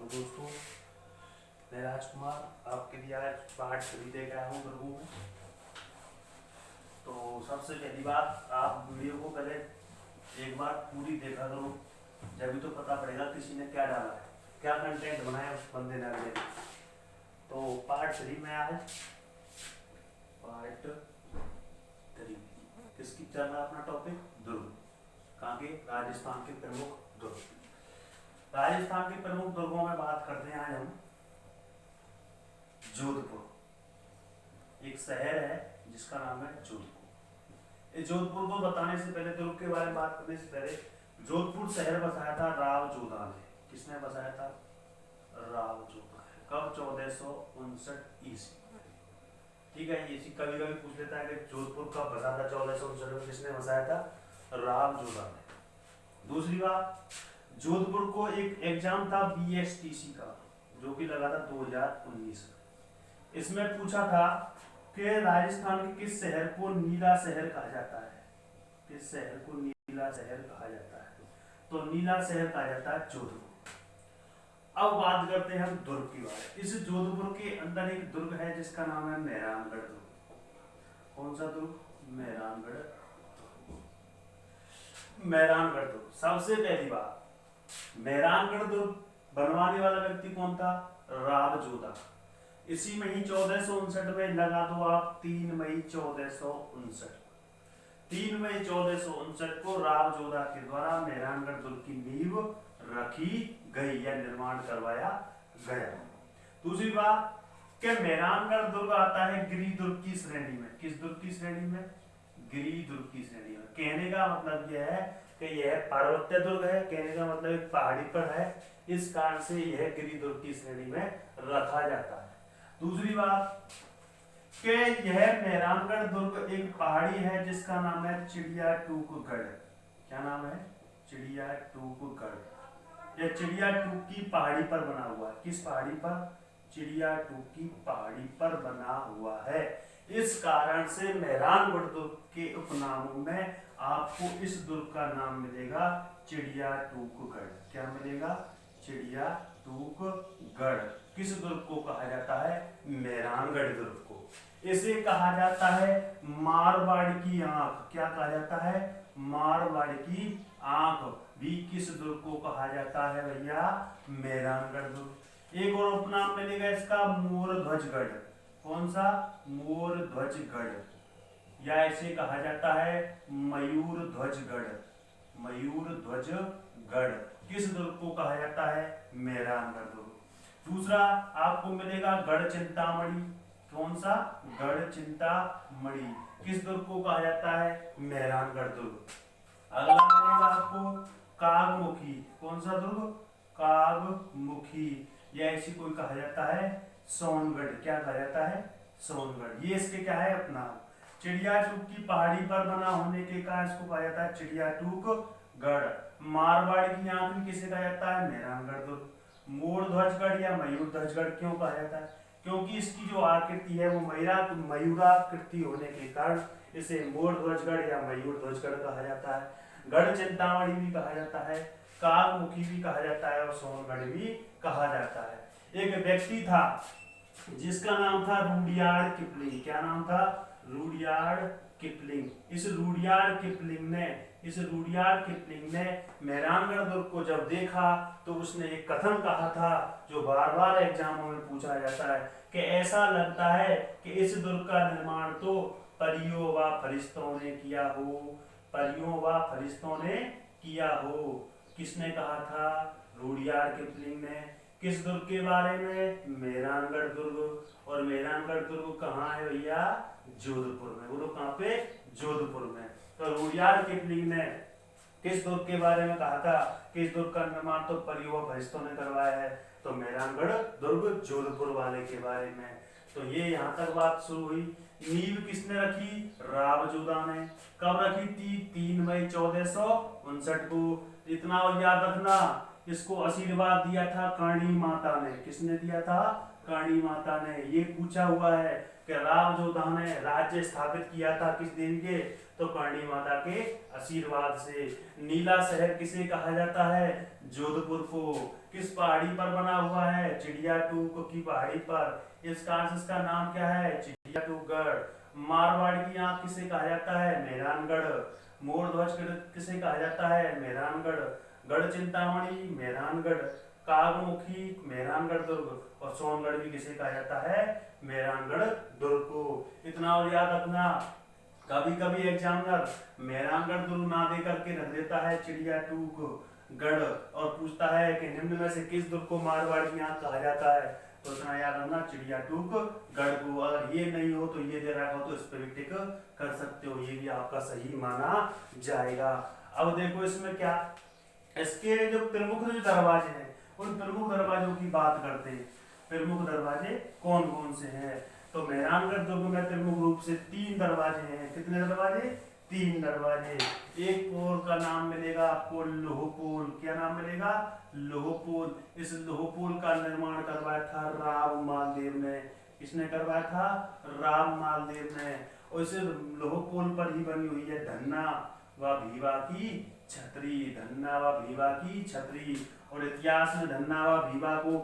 दोस्तों, मैं राजकुमार आपके लिए आज पाठ सभी देख रहा हूँ दुर्गों में। तो सबसे पहली बात, आप वीडियो को पहले एक बार पूरी देखा करो, जब तो पता पड़ेगा किसी ने क्या डाला है, क्या कंटेंट बनाया उस बंदे ने अगले दिन। तो पार्ट 3 में आज पार्ट 3 किसकी चल रहा है अपना टॉपिक? दुर्ग। कहाँ के? राजस्थान के प्रमुख दुर्ग। राजस्थान के प्रमुख दुर्गों में बात करते हैं आज हम जोधपुर। एक शहर है जिसका नाम है जोधपुर। इस जोधपुर को बताने से पहले, दुर्ग के बारे में बात करने से पहले, जोधपुर शहर बसाया था राव जोधा ने। किसने बसाया था? राव जोधा ने। कब? 1459 ईस्वी। ठीक है, ये कभी कभी पूछ लेता है कि जोधपुर कब बसा था 1459 में, किसने बसाया था? राव जोधा ने। दूसरी बात, जोधपुर को एक एग्जाम था बीएसटीसी का, जो कि लगा था 2019 में। इसमें पूछा था कि राजस्थान के किस शहर को नीला शहर कहा जाता है? किस शहर को नीला शहर कहा जाता है? तो नीला शहर कहा जाता है जोधपुर। अब बात करते हैं हम दुर्ग की बात। इस जोधपुर के अंदर एक दुर्ग है जिसका नाम है मेहरानगढ़ दुर्ग। कौन सा दुर्ग? मेहरानगढ़। मेहरानगढ़ दुर्ग। सबसे पहली बात, मेहरानगढ़ दुर्ग बनवाने वाला व्यक्ति कौन था? राव जोधा। इसी में ही 1459 में लगा दो आप 3 मई 1459। 3 मई 1459 को राव जोधा के द्वारा मेहरानगढ़ दुर्ग की नींव रखी गई या निर्माण करवाया गया। दूसरी बात कि मेहरानगढ़ दुर्ग आता है गिरि दुर्ग की श्रेणी में। किस दुर्ग की श्रेणी में? गिरि दुर्ग की श्रेणी में। कहने का मतलब यह है कि यह पर्वतीय दुर्ग है, कहने का मतलब एक पहाड़ी पर है, इस कारण से यह गिरि दुर्ग की श्रेणी में रखा जाता है। दूसरी बात कि यह मेहरानगढ़ दुर्ग एक पहाड़ी है जिसका नाम है चिड़िया टूकगढ़। क्या नाम है? चिड़िया टूकगढ़। यह चिड़िया टूक की पहाड़ी पर बना हुआ है। किस पहाड़ी पर? चिड़िया टूक की पहाड़ी पर बना हुआ है। इस कारण से मेहरानगढ़ दुर्ग के उपनामों में आपको इस दुर्ग का नाम मिलेगा चिड़िया टूकगढ़। क्या मिलेगा? चिड़िया टूकगढ़। किस दुर्ग को कहा जाता है? मेहरानगढ़ दुर्ग को। इसे कहा जाता है मारवाड़ की आंख। क्या कहा जाता है? मारवाड़ की आंख भी किस दुर्ग को कहा जाता है भैया? मेहरानगढ़ दुर्ग। एक और उपनाम मिलेगा इसका, मोरध्वजगढ़। कौन सा? मोरध्वजगढ़। या इसे कहा जाता है मयूरध्वजगढ़। मयूरध्वजगढ़ किस दुर्ग को कहा जाता है? मेहरानगढ़ दुर्ग। दूसरा आपको मिलेगा गढ़ चिंतामणि। कौन सा? गढ़ चिंतामणि किस दुर्ग को कहा जाता है? मेहरानगढ़ दुर्ग। अगला मिलेगा आपको कागमुखी। कौन सा दुर्ग? कागमुखी। या इसी को कहा जाता है सोनगढ़। क्या कहा जाता है? सोनगढ़। ये इसके क्या है? अपना चिड़िया टूक की पहाड़ी पर बना होने के कारण इसको कहा जाता है चिड़िया टूक गढ़। मारवाड़ की आंख किसे कहा जाता है? मेहरानगढ़ दुर्ग। मोरध्वजगढ़ या मयूरध्वजगढ़ क्यों कहा जाता है? क्योंकि इसकी जो आकृति है वो मयूराकृति होने के कारण इसे मोरध्वजगढ़ या मयूरध्वजगढ़ कहा जाता है। गढ़ चिंतामणि भी कहा जाता है, कागमुखी भी कहा जाता है और सोनगढ़ भी कहा जाता है। एक व्यक्ति था जिसका नाम था रुडयार्ड किपलिंग। क्या नाम था? Rudyard Kipling. इस रुडयार्ड किपलिंग ने मेहरानगढ़ दुर्ग को जब देखा तो उसने एक कथन कहा था जो बार बार एग्जामों में पूछा जाता है कि ऐसा लगता है कि इस दुर्ग का निर्माण तो परियों व फरिश्तों ने किया हो। परियों व फरिश्तों ने किया हो। किसने कहा था? रुडयार्ड किपलिंग ने। किस दुर्ग के बारे में? मेहरानगढ़ दुर्ग। और मेहरानगढ़ दुर्ग कहाँ है भैया? जोधपुर में। बोलो कहाँ पे? जोधपुर में। तो रुडयार्ड किपलिंग ने किस दुर्ग के बारे में कहा था कि इस दुर्ग का निर्माण तो परियों व फरिश्तों ने करवाया है? तो मेहरानगढ़ दुर्ग जोधपुर वाले के बारे में। तो ये यहाँ तक बात शुरू हुई। नींव किसने रखी? राव जोधा ने। कब रखी थी? 3 मई 1459 को। इतना याद रखना, इसको आशीर्वाद दिया था करणी माता ने। किसने दिया था? करणी माता ने। ये पूछा हुआ है कि राव जोधा ने राज्य स्थापित किया था किस देवी के, तो करणी माता के आशीर्वाद से। नीला शहर किसे कहा जाता है, जोधपुर को। किस पहाड़ी पर बना हुआ है, चिड़िया टूक की पहाड़ी पर। इस कारण से इसका नाम क्या है, चिड़िया टूकगढ़। मारवाड़ की आंख किसे कहा जाता है, मेहरानगढ़। मोर ध्वज किसे कहा जाता है, मेहरानगढ़। गढ़ चिंतामणि, मेहरानगढ़। कागमुखी, मेहरानगढ़ दुर्ग। और सोनगढ़ भी किसे कहा जाता है, मेहरानगढ़ दुर्ग को। इतना और याद रखना, कभी कभी एग्जामिनर मेहरानगढ़ दुर्ग ना दे करके रख देता है चिड़िया टूक गढ़ और पूछता है कि निम्न में से किस दुर्ग को मारवाड़ की आंख कहा जाता है, तो इतना याद रखना, चिड़िया टूक गढ़ को। अगर ये नहीं हो तो ये दे रखा हो तो इस पर भी टिक कर सकते हो, ये भी आपका सही माना जाएगा। अब देखो इसमें क्या, इसके जो प्रमुख जो दरवाजे हैं उन प्रमुख दरवाजों की बात करते हैं। प्रमुख दरवाजे कौन कौन से हैं, तो मेहरानगढ़ दुर्ग में प्रमुख रूप से 3 दरवाजे हैं। कितने दरवाजे, 3 दरवाजे। एक पोल का नाम मिलेगा आपको लोहपोल। क्या नाम मिलेगा, लोहपोल। इस लोहपोल का निर्माण करवाया था राव मालदेव ने। किसने करवाया था, राव मालदेव ने। और इस लोहपोल पर ही बनी हुई है धन्ना व भीवा की छतरी। धन्ना व भीवा की छतरी। और इतिहास में धन्ना व भीवा को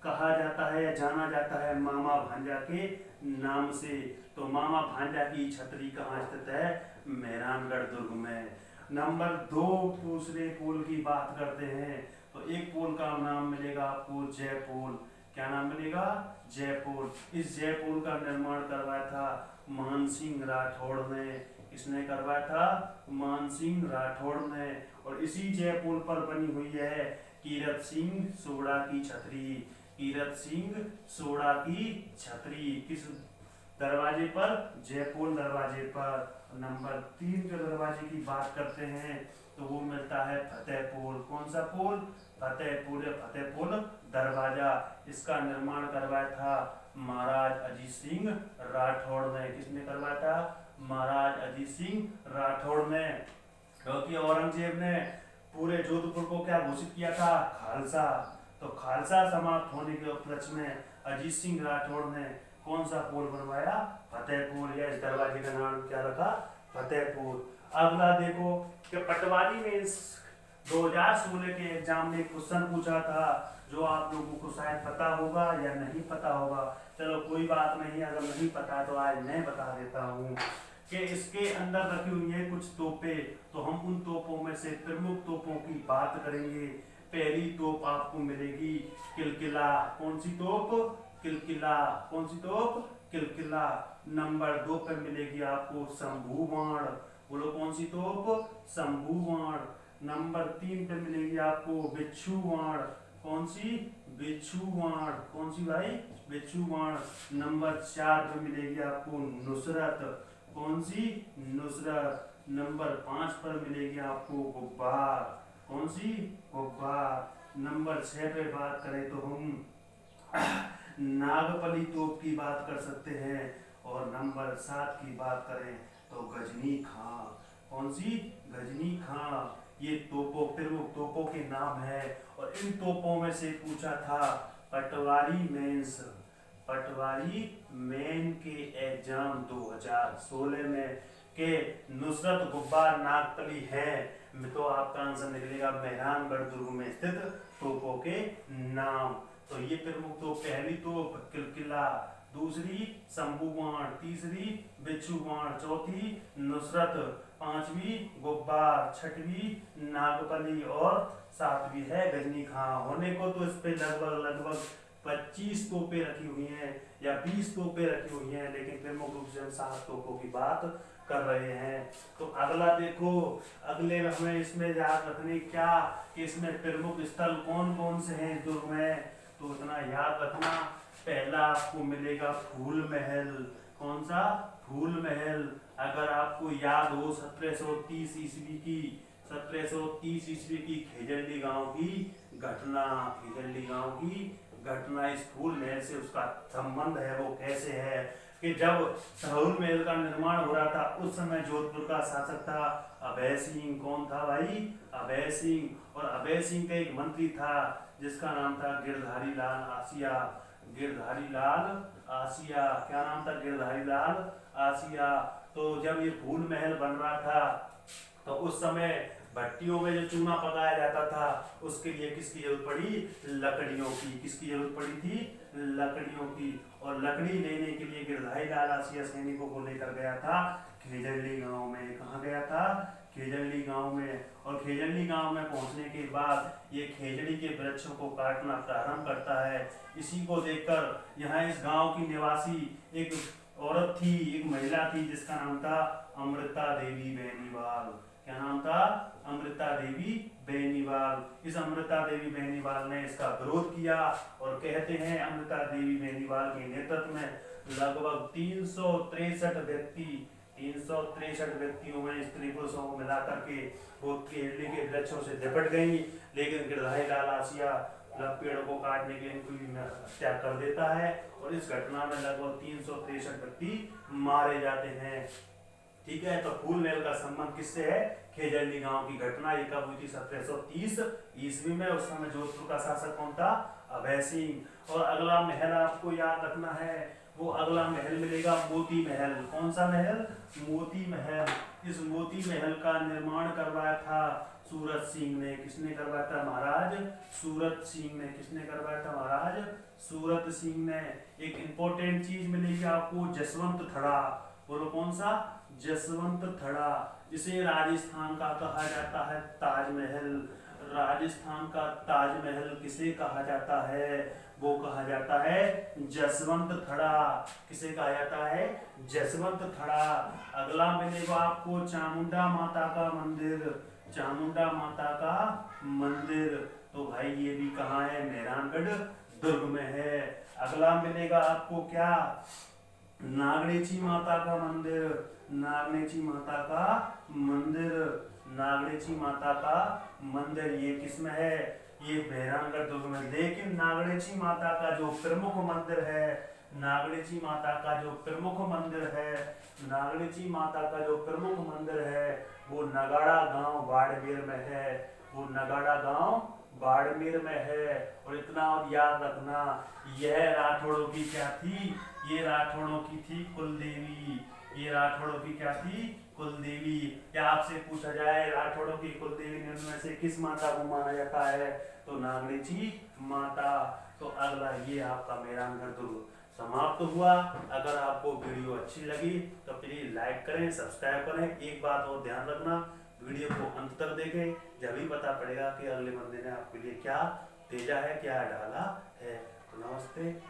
कहा जाता है या जाना जाता है मामा भांजा के नाम से। तो मामा भांजा की छतरी कहाँ स्थित है, मेहरानगढ़ दुर्ग में। नंबर 2 दूसरे पोल की बात करते हैं, तो एक पोल का नाम मिलेगा आपको जयपोल। क्या नाम मिलेगा, जयपोल। इस जयपोल का निर्माण करवाया था मानसिंह राठौड़ ने। किसने करवाया था, मानसिंह राठौड़ ने। और इसी जयपोल पर बनी हुई है कीरत सिंह सोड़ा की छतरी। कीरत सिंह सोड़ा की छतरी किस दरवाजे पर, जयपोल दरवाजे पर। नंबर 3 के दरवाजे की बात करते हैं तो वो मिलता है फतेहपुर। कौन सा पोल, फतेहपुर या फतेहपुर दरवाजा। इसका निर्माण करवाया था महाराज अजीत सिंह राठौड़ ने। किसने करवाया था, महाराज अजीत सिंह राठौड़ ने। क्योंकि औरंगजेब ने पूरे जोधपुर को क्या घोषित किया था, खालसा। तो खालसा समाप्त होने के उपलक्ष्य में अजीत सिंह राठौड़ ने कौन सा पोल बनवाया, फतेहपुर। या इस दरवाजे का नाम क्या रखा, फतेहपुर। अगला देखो कि पटवारी में इस 2016 के एग्जाम में क्वेश्चन पूछा था जो आप लोगों को शायद पता होगा या नहीं पता होगा। चलो कोई बात नहीं, अगर नहीं पता तो आज मैं बता देता हूँ कि इसके अंदर रखी हुई है कुछ तोपें। तो हम उन तोपों में से प्रमुख तोपों की बात करेंगे। पहली तोप आपको मिलेगी किलकिला। कौन सी तोप, किलकिला। कौन सी तोप, किलकिला। नंबर 2 पे मिलेगी आपको शंभू बाण। बोलो कौन सी तोप, शंभू बाण। नंबर 3 पे मिलेगी आपको बिच्छू बाण। कौन सी, बिच्छू बाण। कौन सी भाई, बिच्छू बाण। नंबर 4 पे मिलेगी आपको नुसरत। कौन सी, नुसरत। नंबर 5 पर मिलेगी आपको गुब्बार। कौन सी, गुब्बार। नंबर 6 पे बात करें तो हम नागपली तोप की बात कर सकते हैं। और नंबर 7 की बात करें तो गजनी खां। कौन सी, गजनी खां। ये तोपों, प्रमुख तोपों के नाम है। और इन तोपों में से पूछा था पटवारी मेंस, पटवारी मेन के एग्जाम 2016 में के नुसरत गुब्बार नागपली है, तो आपका आंसर निकलेगा मेहरानगढ़ दुर्ग में स्थित तोपों के नाम। तो ये प्रमुख तोप, पहली तोप किलकिला, दूसरी शंभू बाण, तीसरी बिच्छू बाण, चौथी नुसरत, पांचवी गुब्बार, छठवीं नागपली और 7वीं है गजनी खां। होने को तो इस पे लगभग 25 तोपें रखी हुई हैं या 20 तोपें रखी हुई हैं, लेकिन प्रमुख रूप से हम 7 तोपों की बात कर रहे हैं। तो अगला देखो, अगले हमें इसमें याद रखने क्या कि इसमें प्रमुख स्थल कौन कौन से हैं इस दुर्ग में, तो इतना याद रखना। पहला आपको मिलेगा फूल महल। कौन सा, फूल महल। अगर आपको याद हो 1730 ईस्वी की, 1730 ईस्वी की खेजल्ली गांव की घटना, खेजल्ली गांव की घटना, इस फूल महल से उसका संबंध है वो कैसे है कि जब सहूल महल का निर्माण हो रहा था उस समय जोधपुर का शासक था अभय सिंह। कौन था भाई, अभय सिंह। और अभय सिंह का एक मंत्री था जिसका नाम था गिरधारी लाल आसिया। गिरधारी लाल आसिया। क्या नाम था? गिरधारी लाल आसिया। तो जब ये फूल महल बन रहा था तो उस समय भट्टियों में जो चूना पकाया जाता था उसके लिए किसकी जरूरत पड़ी? लकड़ियों की। किसकी जरूरत पड़ी थी? लकड़ियों की। और लकड़ी लेने के लिए गिरधारी लाल आसिया सैनिकों को लेकर गया था खेजड़ली गांव में। कहाँ गया था? खेजड़ली गांव में। और खेजड़ली गांव में पहुंचने के बाद ये खेजड़ी के वृक्षों को काटना प्रारंभ करता है। इसी को देखकर यहाँ इस गांव की निवासी एक औरत थी, एक महिला थी जिसका नाम था अमृता देवी बेनीवाल। क्या नाम था? अमृता देवी बेनीवाल। इस अमृता देवी बेनीवाल ने इसका विरोध किया और कहते हैं अमृता देवी बेनीवाल के नेतृत्व में लगभग 363 व्यक्तियों में स्त्री पुरुषों को मिलाकर के वो केले के वृक्षों से लिपट गई। लेकिन गिरधारी लाल आसिया पेड़ों को काटने के लिए हत्या कर देता है और इस घटना में लगभग 363 व्यक्ति मारे जाते हैं। ठीक है, तो फूल महल का संबंध किससे है? खेजड़ली गांव की घटना। ये कब हुई थी? 1730 ईस्वी में। उस समय जोधपुर का शासक कौन था? अभय सिंह। और अगला महल आपको याद रखना है, वो अगला महल मिलेगा मोती महल। कौन सा महल? मोती महल। इस मोती महल का निर्माण करवाया था सूरत सिंह ने। किसने करवाया था? महाराज सूरत सिंह ने। किसने करवाया था? महाराज सूरत सिंह ने। एक इंपॉर्टेंट चीज मिलेगी आपको, जसवंत थड़ा। बोलो कौन सा? जसवंत थड़ा, जिसे राजस्थान का कहा जाता है ताजमहल। राजस्थान का ताजमहल किसे कहा जाता है? वो कहा जाता है जसवंत थड़ा। किसे कहा जाता है? जसवंत थड़ा। अगला मिलेगा आपको चामुंडा माता का मंदिर। चामुंडा माता का मंदिर, तो भाई ये भी कहाँ है? मेहरानगढ़ दुर्ग में है। अगला मिलेगा आपको क्या? नागणेची माता का मंदिर। नागणेची माता का मंदिर। नागणेची माता का मंदिर ये किसमें है? ये मेहरानगढ़ दुर्ग में। लेकिन नागणेची माता का जो प्रमुख मंदिर है, नागणेची माता का जो प्रमुख मंदिर है, नागणेची माता का जो प्रमुख मंदिर है वो नगाड़ा गांव बाड़मेर में है। वो नगाड़ा गांव बाड़मेर में है। और इतना और याद रखना, यह राठौड़ों की क्या थी? ये राठौड़ों की थी कुलदेवी। ये राठौड़ों की क्या थी? कुलदेवी। या आपसे पूछा जाए राठौड़ों की कुलदेवी में से किस माता को माना जाता है? तो नागणेची माता। तो अगला ये आपका मेहरानगढ़ दुर्ग समाप्त हुआ। अगर आपको वीडियो अच्छी लगी तो प्लीज लाइक करें, सब्सक्राइब करें। एक बात और ध्यान रखना, वीडियो को अंत तक देखें, जब ही पता पड़ेगा कि अगले बंदे ने आपके लिए क्या भेजा है, क्या डाला है। तो नमस्ते।